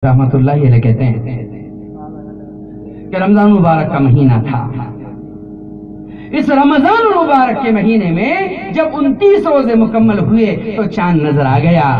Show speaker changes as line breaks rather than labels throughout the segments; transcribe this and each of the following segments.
رحمت اللہ علیہ کہتے ہیں کہ رمضان مبارک کا مہینہ تھا. اس رمضان مبارک کے مہینے میں جب 29 روزے مکمل ہوئے تو چاند نظر آ گیا.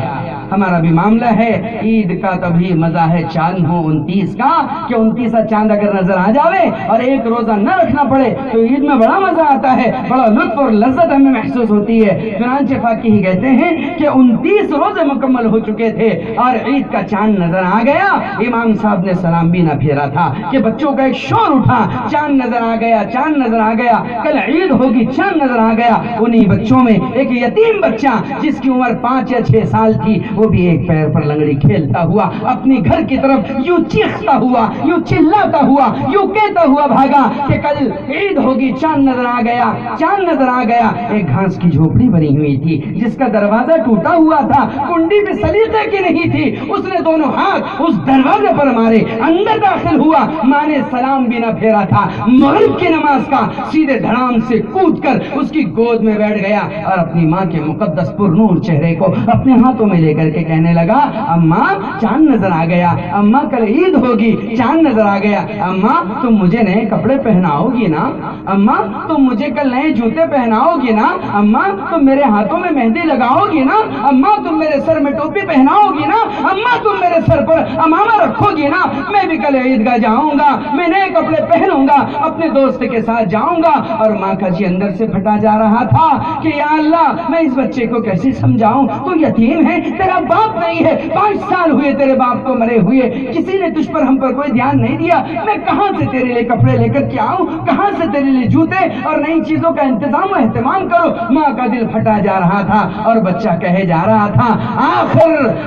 ہمارا بھی معاملہ ہے عید کا تبھی مزہ ہے چاند ہو 29 کا کہ 29 چاند اگر نظر آ جاوے اور ایک روزہ نہ رکھنا پڑے تو عید میں بڑا مزہ آتا ہے, بڑا لطف اور لذت ہمیں محسوس ہوتی ہے. چنانچہ فاقی ہی کہتے ہیں کہ 29 روزے مکمل ہو چکے تھے اور عید کا چاند نظر آ گیا. امام صاحب نے سلام بھی نہ پھیرا تھا کہ بچوں کا ایک شور اٹھا, چاند نظر آ گیا, چاند نظر آ گیا, کل عید ہوگی, چاند نظر آ گیا. انہی بچوں میں ایک یتیم بچہ جس کی عمر 5 یا 6 سال تھی, وہ بھی ایک پیر پر لنگڑی کھیلتا ہوا اپنی گھر کی طرف یوں چیختا ہوا, یوں چلاتا ہوا, یوں کہتا ہوا بھاگا کہ کل عید ہوگی, چاند نظر آ گیا, چاند نظر آ گیا. ایک گھاس کی جھوپڑی بنی ہوئی تھی جس کا دروازہ ٹوٹا ہوا تھا, کنڈی بھی سلیقے کی نہیں تھی. اس نے دونوں ہاتھ اس دروازے پر مارے, اندر داخل ہوا. ماں نے سلام بھی نہ پھیرا تھا, مغرب کی نماز کا سیدھے دھڑام سے کود کر اس کی گود میں بیٹھ گیا اور اپنی ماں کے مقدس پر نور چہرے کو اپنے ہاتھوں میں لے کر کے کہنے لگا, اماں چاند نظر آ گیا, اماں کل عید ہوگی, چاند نظر آ گیا. اماں تم مجھے نئے کپڑے پہناؤ گی نا, اماں تم مجھے کل نئے جوتے پہناؤ گی نا, اماں تم میرے ہاتھوں میں مہندی لگاؤ گی نا, اماں تم میرے سر میں ٹوپی پہناؤ گی نا, اماں تم میرے سر پر امامہ رکھو گی نا. میں بھی کل عیدگاہ جاؤں گا, میں نئے کپڑے پہنوں گا, اپنے دوست کے ساتھ جاؤں گا. اور ماں کا جی اندر سے پھٹا جا رہا تھا کہ یا اللہ میں اس بچے کو کیسے سمجھاؤں, تو یتیم ہے, تیرا باپ نہیں ہے, 5 سال ہوئے تیرے باپ کو مرے ہوئے, کسی نے تجھ پر ہم پر کوئی دھیان نہیں دیا. میں کہاں سے تیرے لیے کپڑے لے کر کے آؤں, کہاں سے تیرے لیے جوتے اور نئی چیزوں کا انتظام و اہتمام کرو. ماں کا دل پھٹا جا رہا تھا اور بچہ کہے جا رہا تھا,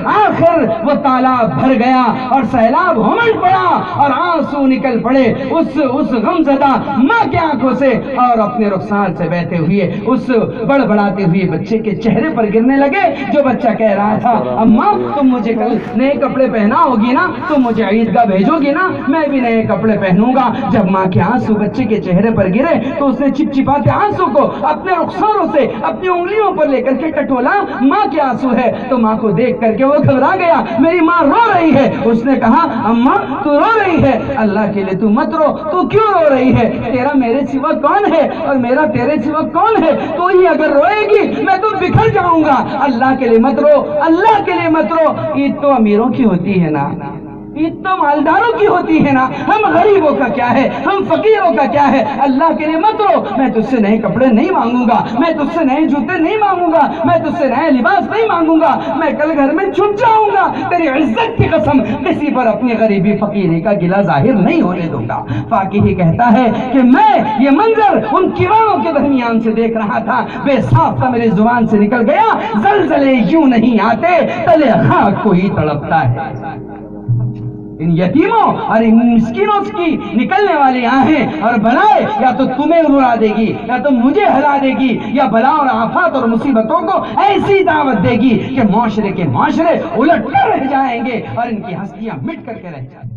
آخر وہ تالاب بھر گیا اور سیلاب امڑ پڑا اور آنسو نکل پڑے اس غمزدہ ماں کی آنکھوں سے, اور اپنے رخسار سے بہتے ہوئے اس بڑبڑاتے ہوئے بچے کے چہرے پر گرنے لگے. جو بچہ کہہ رہا تھا, اماں تم مجھے کل نئے کپڑے پہناؤ گی نا, تم مجھے عیدگاہ بھیجو گی نا, میں بھی نئے کپڑے پہنوں گا. جب ماں کے آنسو بچے کے چہرے پر گرے تو اس نے چپچپاتے آنسو کو اپنے رخساروں سے اپنی انگلیوں پر لے کر کے ٹٹولا. ماں کے آنسو ہے تو ماں کو دیکھ کر کے وہ گھبرا گیا, میری ماں رو رہی ہے. اس نے کہا, اماں تو رو رہی ہے, اللہ کے لیے تو مت رو, تو کیوں رو رہی ہے, تیرا میرے سوا کون ہے اور میرا تیرے سوا کون ہے, تو ہی اگر روئے گی میں تو بکھر جاؤں گا. اللہ کے لیے مت رو, اللہ کے لیے مت رو. عید تو امیروں کی ہوتی ہے نا, عید تو مالداروں کی ہوتی ہے نا, ہم غریبوں کا کیا ہے, ہم فقیروں کا کیا ہے. اللہ کے لیے مت رو, میں تجھ سے نئے کپڑے نہیں مانگوں گا, میں تجھ سے نئے جوتے نہیں مانگوں گا, میں تجھ سے نئے لباس نہیں مانگوں گا, میں کل گھر میں چھپ جاؤں گا. تیری عزت کی قسم کسی پر اپنی غریبی فقیری کا گلہ ظاہر نہیں ہونے دوں گا. فاقی ہی کہتا ہے کہ میں یہ منظر ان کیوانوں کے درمیان سے دیکھ رہا تھا, بے ساختہ میری زبان سے نکل گیا, زلزلے یوں نہیں آتے تلے خاک کو ہی تڑپتا ہے. ان یتیموں اور ان مسکینوں کی نکلنے والی آہیں اور بلائیں یا تو تمہیں رلا دے گی یا تو مجھے ہلا دے گی, یا بلا اور آفات اور مصیبتوں کو ایسی دعوت دے گی کہ معاشرے الٹ کر رہ جائیں گے اور ان کی ہستیاں مٹ کر کے رہ جائیں گے.